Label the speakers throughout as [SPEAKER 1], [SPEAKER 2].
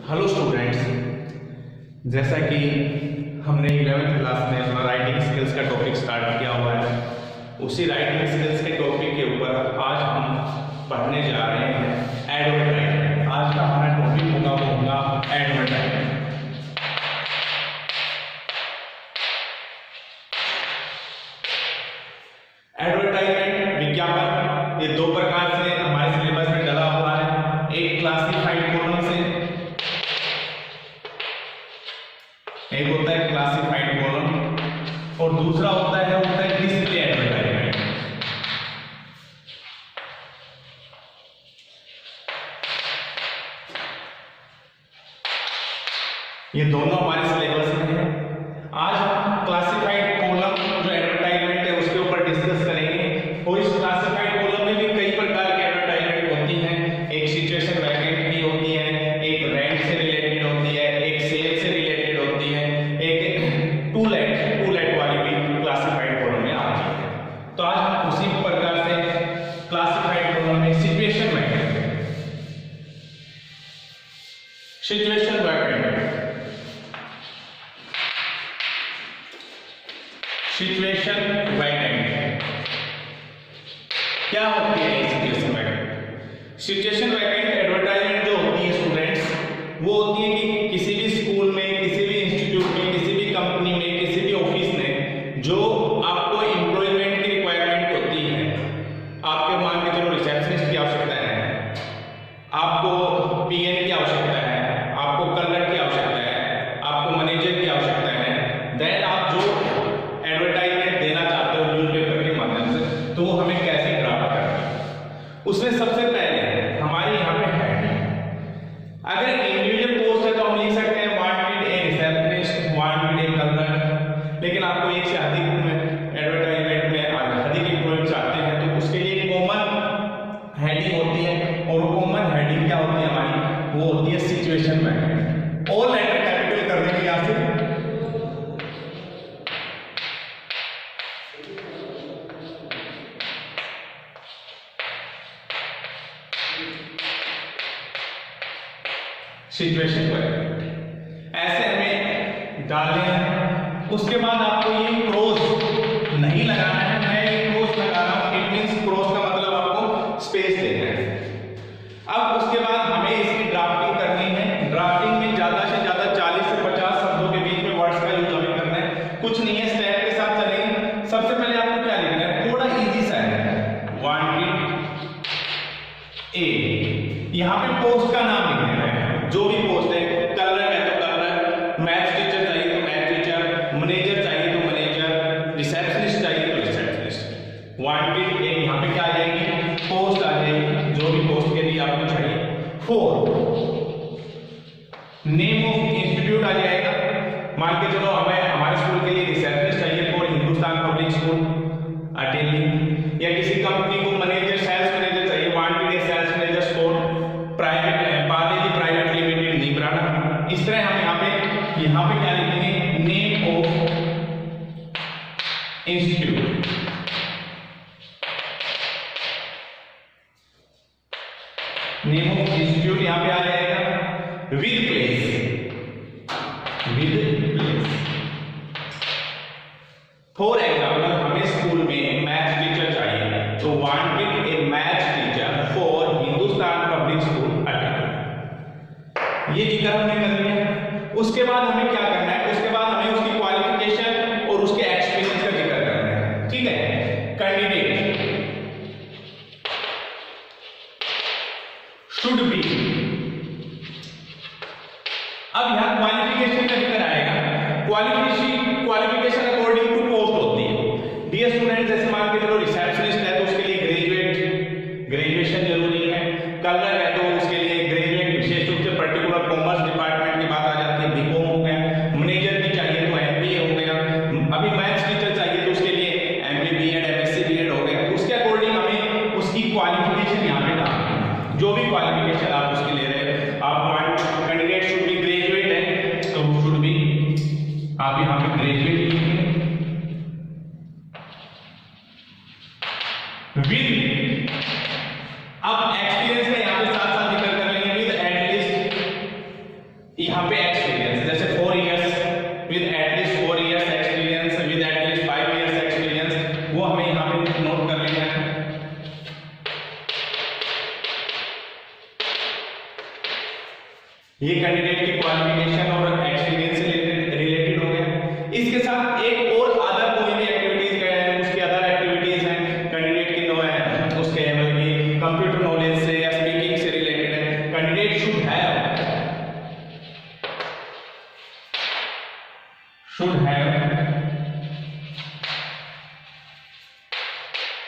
[SPEAKER 1] Hello students, जैसा कि हमने 11th क्लास में अपना राइटिंग स्किल्स का टॉपिक स्टार्ट किया हुआ है, उसी राइटिंग स्किल्स के टॉपिक के ऊपर आज हम पढ़ने जा रहे हैं एडवर्टाइजमेंट। आज का हमारा टॉपिक होगा एडवर्टाइजमेंट। एडवर्टाइजमेंट विज्ञापन ये दो प्रकार से हमारे सिलेबस में डला हुआ है। एक क्लासिफाइड कॉलम से, एक होता है क्लासिफाइड कॉलम और दूसरा होता है डिस्प्ले एडवर्टाइजमेंट। ये दोनों हमारे सिलेबस में है। आज हम क्लासिफाइड कॉलम जो एडवर्टाइजमेंट है उसके ऊपर डिस्कस करेंगे। और इस क्लासिफाइड कॉलम में भी कई प्रकार की एडवर्टाइजमेंट होती हैं। एक सिचुएशन वैकेंट की होती है, एक रेंट से रिलेटेड होती है, एक सेल से रिलेटेड होती है, एक टू लेट वाली भी क्लासिफाइड कॉलम में आती है। तो आज हम उसी प्रकार से क्लासिफाइड कॉलम में सिचुएशन वैकेंट क्या होती है? सिचुएशन वैकेंट एडवर्टाइजमेंट जो होती है स्टूडेंट्स, वो होती है कि किसी भी स्कूल में, किसी भी इंस्टीट्यूट में, किसी भी कंपनी में, किसी भी ऑफिस में जो आपको एम्प्लॉयमेंट की रिक्वायरमेंट होती है, आपके मान के चलो रिसेप्शनिस्ट की आवश्यकता है, आपको पीएन की आवश्यकता है, आपको क्लर्क की आवश्यकता है, आपको मैनेजर की आवश्यकता है, देन आप जो एडवर्टाइजमेंट देना चाहते हो न्यूज़पेपर के माध्यम से, तो वो हमें कैसे ड्राफ्ट करना है। उसमें सबसे पहले हमारे यहाँ पे हेडिंग, अगर इंडिविजुअल पोस्ट है तो हम लिख सकते हैं वांटेड ए रिसेप्शनिस्ट, वांटेड ए क्लर्क। लेकिन आपको एक से अधिक एडवर्टाइजमेंट में अधिक एम्प्लॉय चाहते हैं तो उसके लिए कॉमन हेडिंग होती है। और कॉमन हेडिंग क्या होती है हमारी? वो होती है situation vacant. All letter capital कर देंगे यहाँ से। सिचुएशन वैकेंट ऐसे हमें डालने हैं। उसके बाद आपको ये क्रॉस नहीं लगाना है, मैं ये क्रॉस लगा रहा हूं। इट मींस क्रॉस का मतलब आपको स्पेस देना है। अब उसके बाद हमें इसकी ड्राफ्टिंग करनी है। ड्राफ्टिंग में ज्यादा से ज्यादा 40 से 50 शब्दों के बीच में वर्ड्स का यूज हमें करना है। कुछ नहीं है, स्टेप के साथ चलेंगे। सबसे पहले आपको क्या लिखना है? थोड़ा इजी सा है, वांटेड ए। यहाँ पे पोस्ट का नाम लिख देना है, जो भी पोस्ट है। क्लर्क है तो क्लर्क, मैथ्स टीचर चाहिए तो मैथ टीचर, मैनेजर चाहिए तो मैनेजर, रिसेप्शनिस्ट चाहिए तो रिसेप्शनिस्ट। वांटेड ए यहाँ पे क्या आ जाएगी? पोस्ट आ जाएगी, जो भी पोस्ट के लिए आपको चाहिए। 4 नेम ऑफ इंस्टीट्यूट आ जाएगा। मान के चलो हमें हमारे स्कूल के लिए रिसेप्शनिस्ट चाहिए for Hindustan public school Ateli, या किसी कंपनी को मैनेजर, सेल्स मैनेजर चाहिए, wanted a sales manager for private Parle private limited Nibrana. इस तरह हम यहाँ पे क्या लिखेंगे? Name of institute. Name of institute यहाँ पे आ जाएगा विद प्लेस। फॉर एग्जाम्पल हमें स्कूल में मैथ्स टीचर चाहिए तो wanted a maths teacher for Hindustan public school Ateli. ये जिक्र हमने कर लिया। उसके बाद हमें क्या करना है? उसके बाद हमें उसकी क्वालिफिकेशन और उसके एक्सपीरियंस का जिक्र करना है। ठीक है। Candidate should B. अब यहां क्वालिफिकेशन का जिक्र आएगा। क्वालिफिकेशन अकॉर्डिंग टू पोस्ट होती है। डियर स्टूडेंट, जैसे मान के चलो रिसेप्शनिस्ट है तो उसके लिए ग्रेजुएशन जरूरी है। क्लर्क है तो उसके लिए ग्रेजुएट, विशेष रूप से पर्टिकुलर कॉमर्स डिपार्टमेंट की बात आ जाती है, बीकॉम हो गया। मैनेजर की चाहिए तो एमबीए हो गया। अभी मैथ्स टीचर चाहिए तो उसके लिए एमए बीएड, एमएससी बीएड हो गया। उसके अकॉर्डिंग हमें उसकी क्वालिफिकेशन यहाँ पे डालनी है। जो भी क्वालिफिकेशन आप उसके ले रहे हैं, आप कैंडिडेट शुड बी ग्रेजुएट है तो शुड बी, आप यहाँ पे ग्रेजुएट लिखेंगे। यहाँ पे एक्सपीरियंस, जैसे 4 years with at least 4 years experience, with at least 5 years experience, वो हमें यहाँ पे नोट कर लेना है। ये कैंडिडेट की क्वालिफिकेशन और एक्सपीरियंस से रिलेटेड हो गया। इसके साथ एक और अदर कोई भी एक्टिविटीज है, उसकी अदर एक्टिविटीज हैं कैंडिडेट की नो है, उसके बल्कि कंप्यूटर नॉलेज से या स्पीकिंग से रिलेटेड है। Candidate should have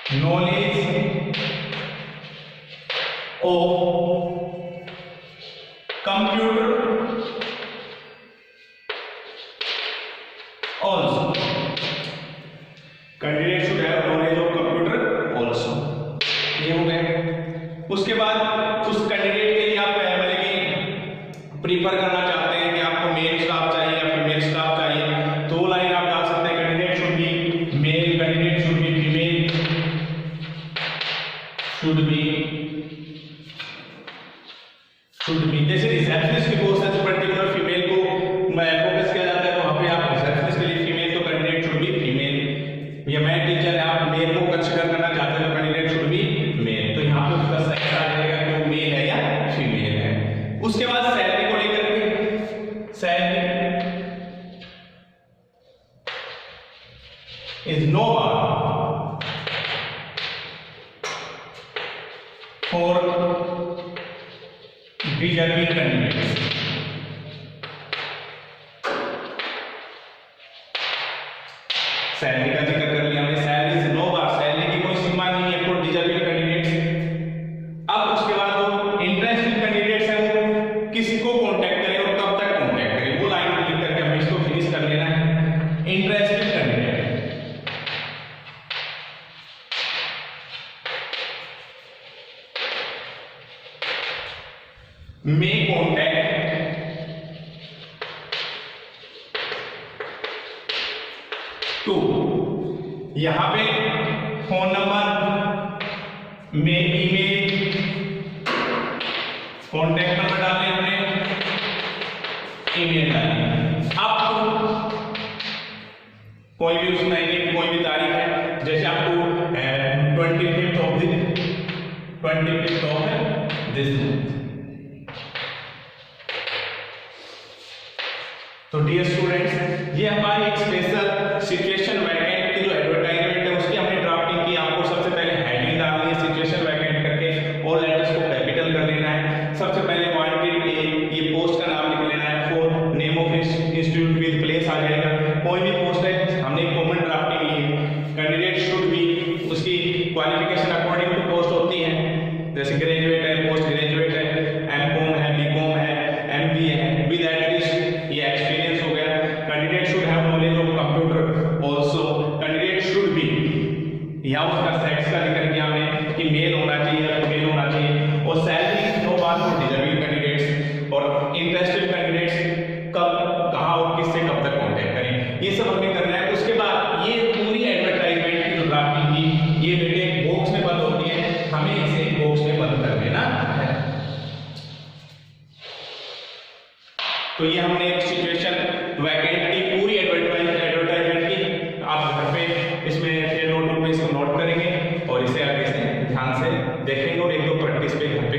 [SPEAKER 1] knowledge of computer also. Candidate should have knowledge of computer also. ये हो गए। उसके बाद उस कैंडिडेट के लिए आप मतलब कि प्रीफर करना चाहते हैं कि आपको मेल स्टाफ चाहिए या फीमेल स्टाफ चाहिए, तो लाइन आप डाल सकते हैं। Candidate should be male, candidate should be female, should be जैसे रिसेप्शनिस्ट की पोस्ट है तो पर्टिकुलर फीमेल को फोकस किया जाता है, तो वहां पे आप रिसेप्शनिस्ट के लिए फीमेल, तो कैंडिडेट शुड बी फीमेल। या मैथ टीचर है, आप मेल को कंसीडर करना चाहते हैं तो कैंडिडेट शुड बी मेल। तो यहाँ पे उसका सेक्स आ जाएगा कि वो मेल है या फीमेल है। उसके बाद सैलरी को लेकर के, salary is no bar for deserving candidates। Salary का जिक्र कर लिया हमने, सैलरी से नो बार, सैलरी की कोई सीमा नहीं है फॉर डिजर्विंग कैंडिडेट्स। अब उसके बाद जो इंटरेस्टेड कैंडिडेट्स हैं वो किसको कांटेक्ट करें और कब तक कांटेक्ट करें, वो लाइन क्लिक करके हमें इसको फिनिश कर लेना है। Interested candidate may contact to, यहां पे फोन नंबर में ईमेल, कॉन्टैक्ट नंबर डाले हमने, ईमेल डाली। अब कोई भी उस महीने की कोई भी तारीख है, जैसे आपको 25th ऑफ दिस मंथ। तो डियर स्टूडेंट्स, ये हमारी एक स्पेशल सिचुएशन वैकेंट की जो एडवर्टाइजमेंट है उसकी हमने ड्राफ्टिंग की। आपको सबसे पहले हेडिंग डालनी है सिचुएशन वैकेंट करके और लेटर्स को कैपिटल कर देना है। सबसे पहले वांटेड ये पोस्ट का नाम लिख लेना है, for name of institute with place आ जाएगा। कोई भी पोस्ट है हमने कॉमन ड्राफ्टिंग ली। कैंडिडेट शुड बी, उसकी क्वालिफिकेशन अकॉर्डिंग टू पोस्ट होती है, जैसे ग्रेजुएट है, पोस्ट ग्रेजुएट है, एमकॉम है, बीकॉम है, एमबीए है, विद एटलीस्ट ये एक्सपीरियंस हो गया। Candidate should have knowledge of computer also. Candidate should be, यहाँ उसका सेक्स का जिक्र किया हमने कि मेल होना चाहिए या फीमेल होना चाहिए। और salary is no bar for deserving candidates. और इंटरेस्टेड कैंडिडेट्स कब, कहाँ और किससे कब तक कांटेक्ट करें, ये सब हमें करना है। उसके बाद ये पूरी एडवर्टाइजमेंट की जो ड्राफ्टिंग की, ये बेटे एक बॉक्स में बंद होती है, हमें इसे एक बॉक्स में बंद कर देना है। तो ये हमने एक सिचुएशन वैकेंट की पूरी एडवर्टाइजमेंट की। आप घर पे इसमें नोटबुक में इसको नोट करेंगे और इसे आगे से ध्यान से देखेंगे और एक दो प्रैक्टिस पे घर पे